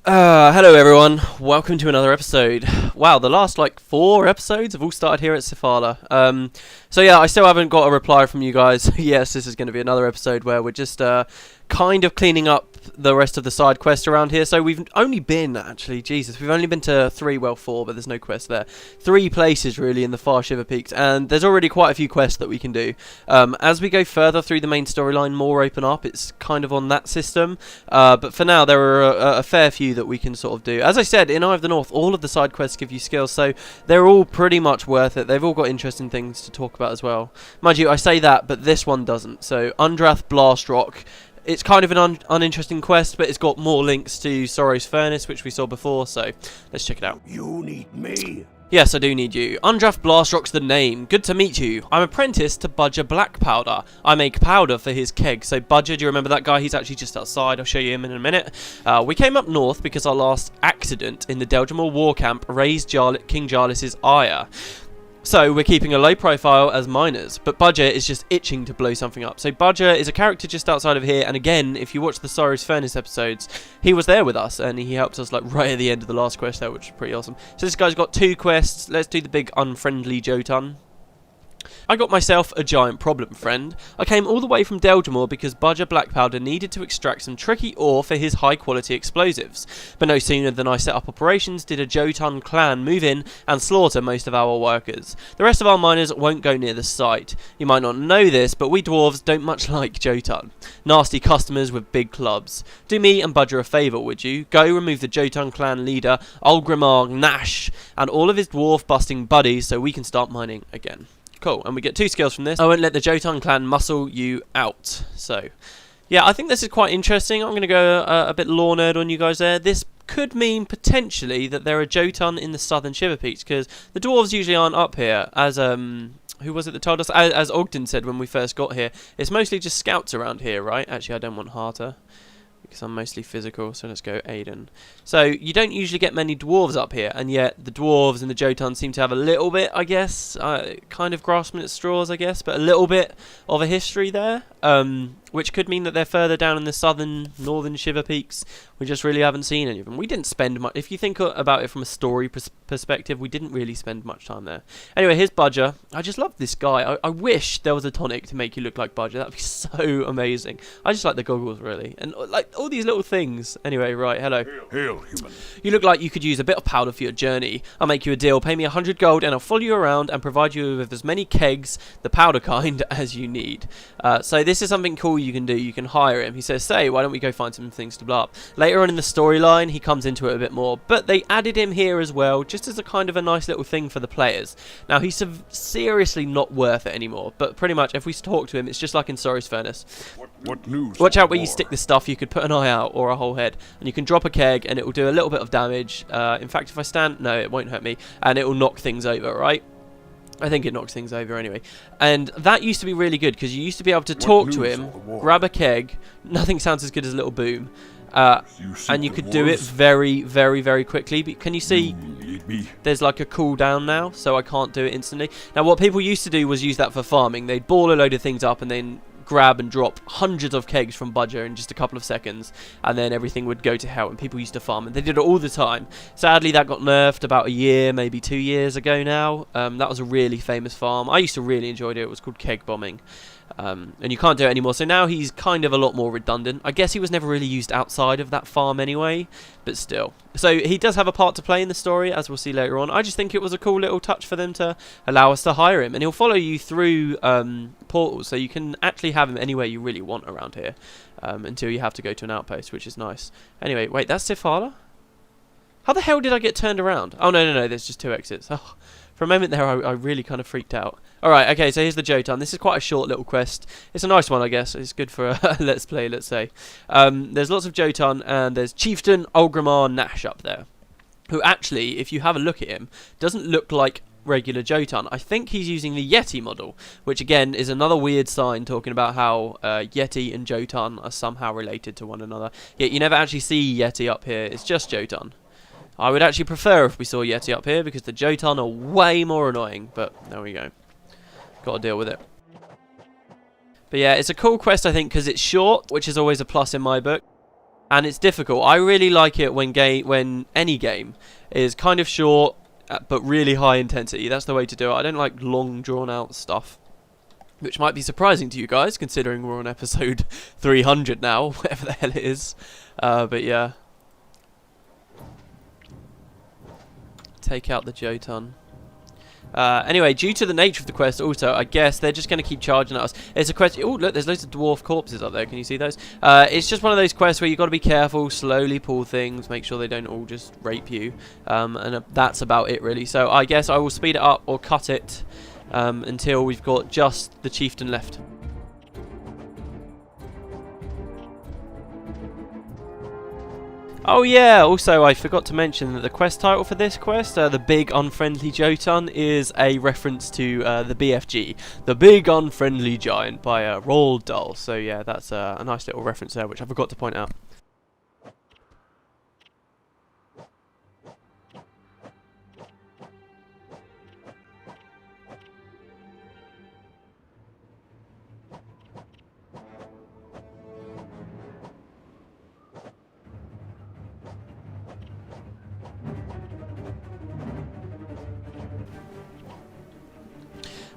Hello everyone, welcome to another episode. Wow, the last like 4 episodes have all started here at Sifala. So yeah, I still haven't got a reply from you guys. Yes, this is going to be another episode where we're just kind of cleaning up the rest of the side quest around here. So we've only been, actually, Jesus, we've only been to 4, but there's no quest there. 3 places really in the far Shiver Peaks, and there's already quite a few quests that we can do. As we go further through the main storyline, more open up, it's kind of on that system. But for now, there are a fair few that we can sort of do. As I said, in Eye of the North, all of the side quests give you skills, so they're all pretty much worth it. They've all got interesting things to talk about as well. Mind you, I say that, but this one doesn't. So, Undrath Blast Rock. It's kind of an uninteresting quest, but it's got more links to Sorrow's Furnace, which we saw before, so let's check it out. You need me? Yes, I do need you. Undraft Blastrock's the name. Good to meet you. I'm apprentice to Budger Blackpowder. I make powder for his keg. So Budger, do you remember that guy? He's actually just outside. I'll show you him in a minute. We came up north because our last accident in the Deldrimor war camp raised King Jarlis's ire. So we're keeping a low profile as miners, but Budger is just itching to blow something up. So Budger is a character just outside of here, and again, if you watch the Sorrow's Furnace episodes, he was there with us, and he helped us like right at the end of the last quest there, which is pretty awesome. So this guy's got 2 quests. Let's do the big unfriendly Jotunn. I got myself a giant problem, friend. I came all the way from Deldrimor because Budger Blackpowder needed to extract some tricky ore for his high-quality explosives. But no sooner than I set up operations did a Jotunn clan move in and slaughter most of our workers. The rest of our miners won't go near the site. You might not know this, but we dwarves don't much like Jotunn. Nasty customers with big clubs. Do me and Budger a favour, would you? Go remove the Jotunn clan leader, Ulgrimar Nash, and all of his dwarf-busting buddies so we can start mining again. Cool, and we get 2 skills from this. I won't let the Jotunn clan muscle you out. So, yeah, I think this is quite interesting. I'm going to go a bit lore nerd on you guys there. This could mean potentially that there are Jotunn in the southern Shiver Peaks, because the dwarves usually aren't up here, as who was it that told us? As Ogden said when we first got here. It's mostly just scouts around here, right? Actually, I don't want Harter, because I'm mostly physical, so let's go Aiden. So, you don't usually get many dwarves up here, and yet the dwarves and the Jotunn seem to have a little bit, I guess, kind of grasping at straws, I guess, but a little bit of a history there, which could mean that they're further down in the northern Shiver Peaks. We just really haven't seen any of them. We didn't spend much, if you think about it from a story perspective, we didn't really spend much time there. Anyway, here's Budger. I just love this guy. I wish there was a tonic to make you look like Budger. That'd be so amazing. I just like the goggles, really. And like all these little things. Anyway, right, hello. Hail, human. You look like you could use a bit of powder for your journey. I'll make you a deal. Pay me 100 gold and I'll follow you around and provide you with as many kegs, the powder kind, as you need. So this is something cool you can do. You can hire him. He says, say, why don't we go find some things to blow up? Later on in the storyline, he comes into it a bit more. But they added him here as well, just as a kind of a nice little thing for the players. Now, he's seriously not worth it anymore. But pretty much, if we talk to him, it's just like in Sorrow's Furnace. What news? Watch out where you stick this stuff. You could put an eye out or a whole head. And you can drop a keg and it will do a little bit of damage. In fact, if I stand... No, it won't hurt me. And it will knock things over, right? I think it knocks things over anyway. And that used to be really good because you used to be able to talk to him, grab a keg. Nothing sounds as good as a little boom. And you could do it very, very, very quickly. But can you see there's like a cooldown now, so I can't do it instantly. Now, what people used to do was use that for farming. They'd ball a load of things up and then grab and drop hundreds of kegs from Budger in just a couple of seconds, and then everything would go to hell, and people used to farm, and they did it all the time. Sadly, that got nerfed about a year, maybe 2 years ago now. That was a really famous farm. I used to really enjoy it. It was called keg bombing. And you can't do it anymore, so now he's kind of a lot more redundant. I guess he was never really used outside of that farm anyway, but still. So he does have a part to play in the story, as we'll see later on. I just think it was a cool little touch for them to allow us to hire him, and he'll follow you through portals, so you can actually have him anywhere you really want around here, until you have to go to an outpost, which is nice. Anyway, wait, that's Sifala? How the hell did I get turned around? Oh, no, there's just 2 exits. Oh, for a moment there, I really kind of freaked out. Alright, okay, so here's the Jotunn. This is quite a short little quest. It's a nice one, I guess. It's good for a let's play, let's say. There's lots of Jotunn, and there's Chieftain Ulgrimar Nash up there, who actually, if you have a look at him, doesn't look like regular Jotunn. I think he's using the Yeti model, which again is another weird sign talking about how Yeti and Jotunn are somehow related to one another. Yet you never actually see Yeti up here. It's just Jotunn. I would actually prefer if we saw Yeti up here, because the Jotunn are way more annoying, but there we go. Got to deal with it. But yeah, it's a cool quest, I think, because it's short, which is always a plus in my book. and it's difficult. I really like it when any game is kind of short but really high intensity. That's the way to do it. I don't like long drawn out stuff, which might be surprising to you guys considering we're on episode 300 now, whatever the hell it is. But yeah, take out the Jotunn. Anyway, due to the nature of the quest, also, I guess they're just going to keep charging at us. It's a quest. Oh, look, there's loads of dwarf corpses up there. Can you see those? It's just one of those quests where you've got to be careful, slowly pull things, make sure they don't all just rape you. And that's about it, really. So I guess I will speed it up or cut it until we've got just the chieftain left. Oh yeah, also I forgot to mention that the quest title for this quest, the Big Unfriendly Jotunn, is a reference to the BFG, the Big Unfriendly Giant by Roald Dahl. So yeah, that's a nice little reference there, which I forgot to point out.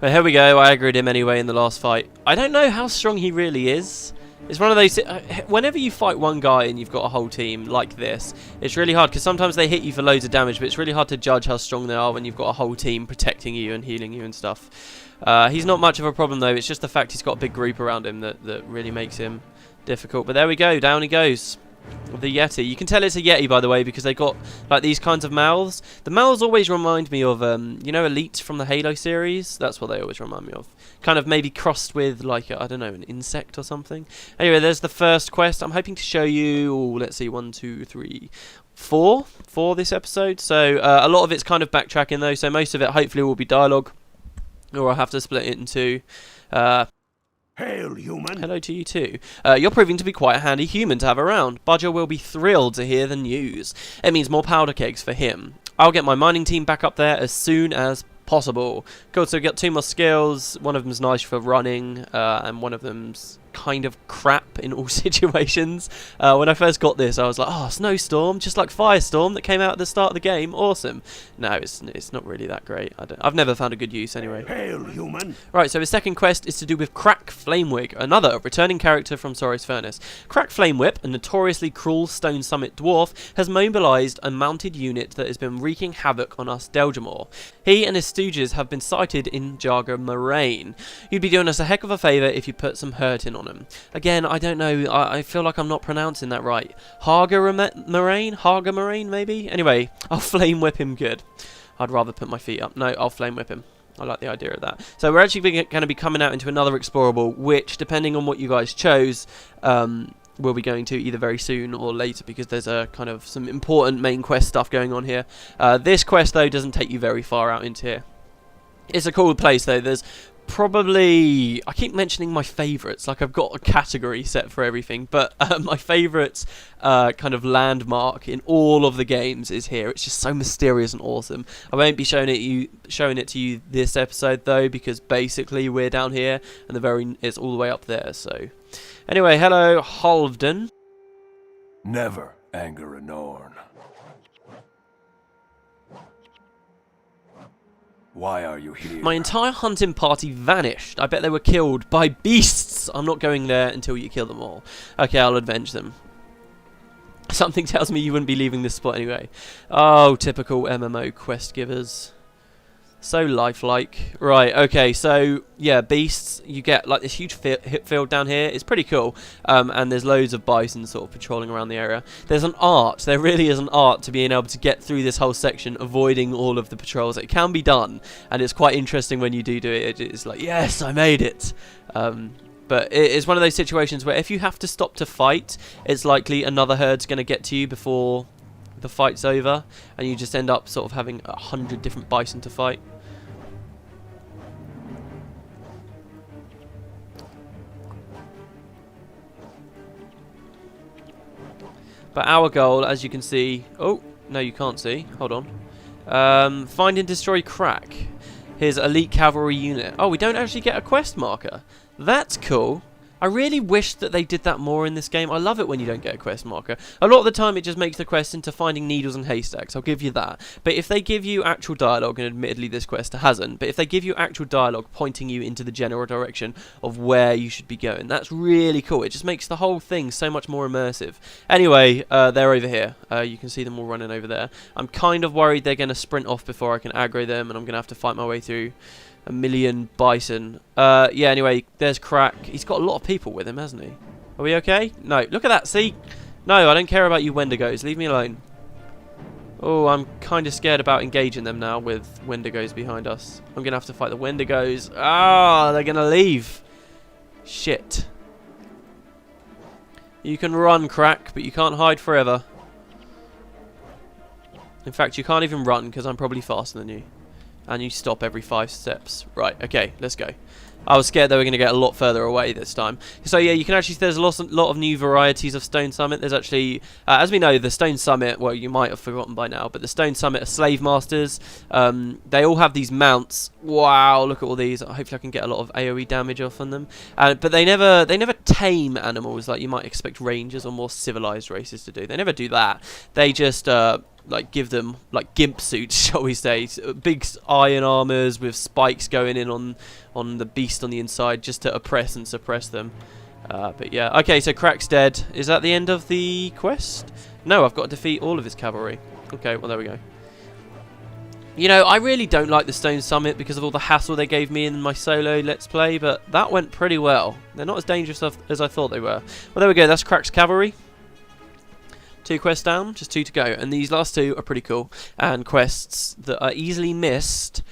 But here we go, I aggroed him anyway in the last fight. I don't know how strong he really is. It's one of those... whenever you fight one guy and you've got a whole team like this, it's really hard, because sometimes they hit you for loads of damage, but it's really hard to judge how strong they are when you've got a whole team protecting you and healing you and stuff. He's not much of a problem though, it's just the fact he's got a big group around him that really makes him difficult. But there we go, down he goes. The Yeti. You can tell it's a Yeti, by the way, because they got like these kinds of mouths. The mouths always remind me of, you know, Elite from the Halo series. That's what they always remind me of. Kind of maybe crossed with, like, I don't know, an insect or something. Anyway, there's the first quest. I'm hoping to show you, let's see, 1, 2, 3, 4 for this episode. So a lot of it's kind of backtracking though. So most of it hopefully will be dialogue, or I'll have to split it into. Hail, human. Hello to you too. You're proving to be quite a handy human to have around. Budger will be thrilled to hear the news. It means more powder kegs for him. I'll get my mining team back up there as soon as possible. Cool, so we got 2 more skills. One of them's nice for running, and one of them's kind of crap in all situations. When I first got this, I was like, oh, snowstorm, just like firestorm that came out at the start of the game. Awesome. No, it's not really that great. I've never found a good use anyway. Hail, human. Right, so his second quest is to do with Crack Flamewig, another returning character from Sorrow's Furnace. Crack Flamewhip, a notoriously cruel Stone Summit dwarf, has mobilised a mounted unit that has been wreaking havoc on us Delgamore. He and his stooges have been sighted in Drakkar Lake. You'd be doing us a heck of a favour if you put some hurt in on him. Again, I don't know, I feel like I'm not pronouncing that right. Drakkar Lake, maybe? Anyway, I'll flame whip him good. I'd rather put my feet up. No, I'll flame whip him. I like the idea of that. So we're actually going to be coming out into another explorable, which, depending on what you guys chose, we'll be going to either very soon or later, because there's a kind of some important main quest stuff going on here. This quest, though, doesn't take you very far out into here. It's a cool place, though. There's probably... I keep mentioning my favourites, like I've got a category set for everything, but my favourites kind of landmark in all of the games is here. It's just so mysterious and awesome. I won't be showing it to you this episode, though, because basically we're down here, and it's all the way up there, so... Anyway, hello, Halvdan. Never anger a Norn. Why are you here? My entire hunting party vanished. I bet they were killed by beasts. I'm not going there until you kill them all. Okay, I'll avenge them. Something tells me you wouldn't be leaving this spot anyway. Oh, typical MMO quest givers. So lifelike. Right, okay, so, yeah, beasts. You get, like, this huge field down here. It's pretty cool. And there's loads of bison sort of patrolling around the area. There's an art. There really is an art to being able to get through this whole section, avoiding all of the patrols. It can be done, and it's quite interesting when you do it. It's like, yes, I made it. But it's one of those situations where if you have to stop to fight, it's likely another herde's going to get to you before the fight's over, and you just end up sort of having 100 different bison to fight. But our goal, as you can see... Oh, no, you can't see. Hold on. Find and destroy Crack. His elite cavalry unit. Oh, we don't actually get a quest marker. That's cool. I really wish that they did that more in this game. I love it when you don't get a quest marker. A lot of the time it just makes the quest into finding needles and haystacks, I'll give you that. But if they give you actual dialogue, and admittedly this quest hasn't, but if they give you actual dialogue pointing you into the general direction of where you should be going, that's really cool. It just makes the whole thing so much more immersive. Anyway, they're over here. You can see them all running over there. I'm kind of worried they're going to sprint off before I can aggro them, and I'm going to have to fight my way through a million bison. Yeah, anyway, there's Crack. He's got a lot of people with him, hasn't he? Are we okay? No, look at that, see? No, I don't care about you Wendigos. Leave me alone. Oh, I'm kind of scared about engaging them now with Wendigos behind us. I'm going to have to fight the Wendigos. Ah, they're going to leave. Shit. You can run, Crack, but you can't hide forever. In fact, you can't even run because I'm probably faster than you. And you stop every 5 steps. Right, okay, let's go. I was scared they were going to get a lot further away this time. So yeah, you can actually, there's a lot of new varieties of Stone Summit. There's actually, as we know, the Stone Summit, well, you might have forgotten by now, but the Stone Summit are slave masters. They all have these mounts. Wow, look at all these. Hopefully I can get a lot of AoE damage off on them. But they never tame animals like you might expect rangers or more civilized races to do. They never do that. They just like give them like gimp suits, shall we say, big iron armors with spikes going in on the beast on the inside just to oppress and suppress them. But yeah, okay, so Crack's dead. Is that the end of the quest? No, I've got to defeat all of his cavalry. Okay, well there we go. You know, I really don't like the Stone Summit because of all the hassle they gave me in my solo Let's Play, but that went pretty well. They're not as dangerous as I thought they were. Well, there we go, that's Crack's cavalry. 2 quests down, just 2 to go, and these last 2 are pretty cool, and quests that are easily missed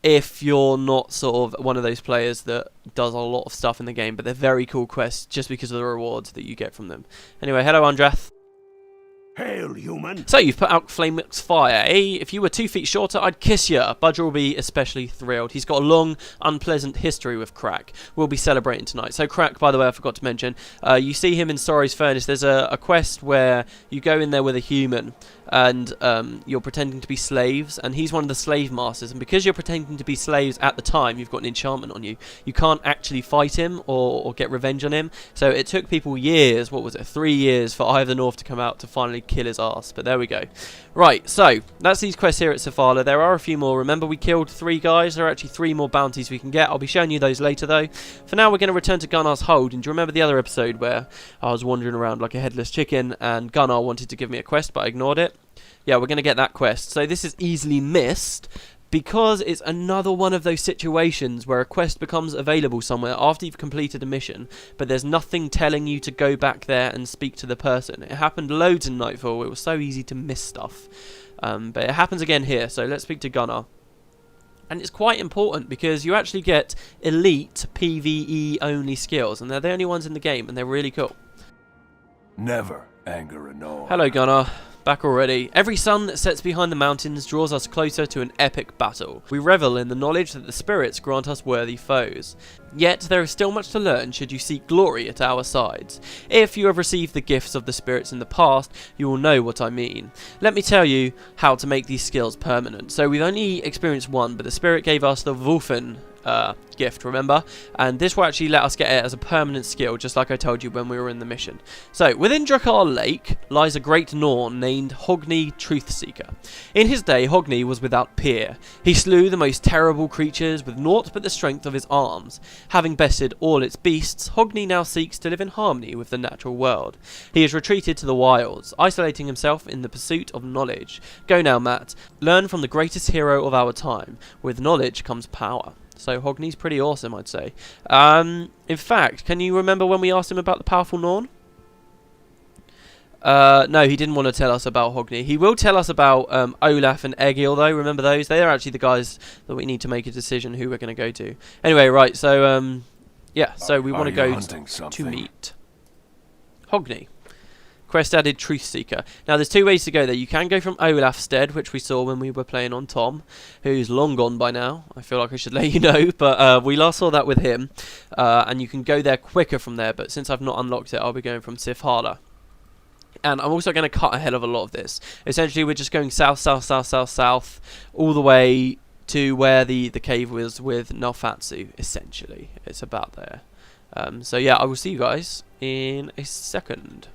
if you're not sort of one of those players that does a lot of stuff in the game, but they're very cool quests just because of the rewards that you get from them. Anyway, hello Andrath. Hail, human! So you've put out Flamix Fire, eh? If you were 2 feet shorter, I'd kiss ya. Budger will be especially thrilled. He's got a long, unpleasant history with Crack. We'll be celebrating tonight. So Crack, by the way, I forgot to mention, you see him in Sorry's Furnace. There's a quest where you go in there with a human, and you're pretending to be slaves, and he's one of the slave masters, and because you're pretending to be slaves at the time, you've got an enchantment on you. You can't actually fight him or get revenge on him, so it took people years, what was it, 3 years for Eye of the North to come out to finally kill his ass, but there we go. Right, so that's these quests here at Safala. There are a few more. Remember, we killed 3 guys. There are actually 3 more bounties we can get. I'll be showing you those later, though. For now, we're going to return to Gunnar's hold, and do you remember the other episode where I was wandering around like a headless chicken, and Gunnar wanted to give me a quest, but I ignored it? Yeah, we're going to get that quest. So this is easily missed because it's another one of those situations where a quest becomes available somewhere after you've completed a mission, but there's nothing telling you to go back there and speak to the person. It happened loads in Nightfall. It was so easy to miss stuff. But it happens again here, so let's speak to Gunnar. And it's quite important because you actually get elite PvE only skills, and they're the only ones in the game, and they're really cool. Never anger a Norn. Hello, Gunnar. Back already. Every sun that sets behind the mountains draws us closer to an epic battle. We revel in the knowledge that the spirits grant us worthy foes. Yet there is still much to learn should you seek glory at our sides. If you have received the gifts of the spirits in the past, you will know what I mean. Let me tell you how to make these skills permanent. So we've only experienced one, but the spirit gave us the Wolfen gift, remember? And this will actually let us get it as a permanent skill, just like I told you when we were in the mission. So, within Drakkar Lake lies a great Norn named Hogni Truthseeker. In his day, Hogni was without peer. He slew the most terrible creatures with naught but the strength of his arms. Having bested all its beasts, Hogni now seeks to live in harmony with the natural world. He has retreated to the wilds, isolating himself in the pursuit of knowledge. Go now, Matt. Learn from the greatest hero of our time. With knowledge comes power. So Hogni's pretty awesome, I'd say. In fact, can you remember when we asked him about the powerful Norn? No, he didn't want to tell us about Hogni. He will tell us about Olaf and Egil, though. Remember those? They are actually the guys that we need to make a decision who we're going to go to. Anyway, right, so, yeah, so we want to go to meet Hogni. Quest added Truthseeker. Now, there's 2 ways to go there. You can go from Olafstead, which we saw when we were playing on Tom, who's long gone by now. I feel like I should let you know, but we last saw that with him. And you can go there quicker from there, but since I've not unlocked it, I'll be going from Sifhala. And I'm also going to cut ahead of a lot of this. Essentially, we're just going south, south, south, south, south, all the way to where the cave was with Nalfatsu, essentially. It's about there. So yeah, I will see you guys in a second.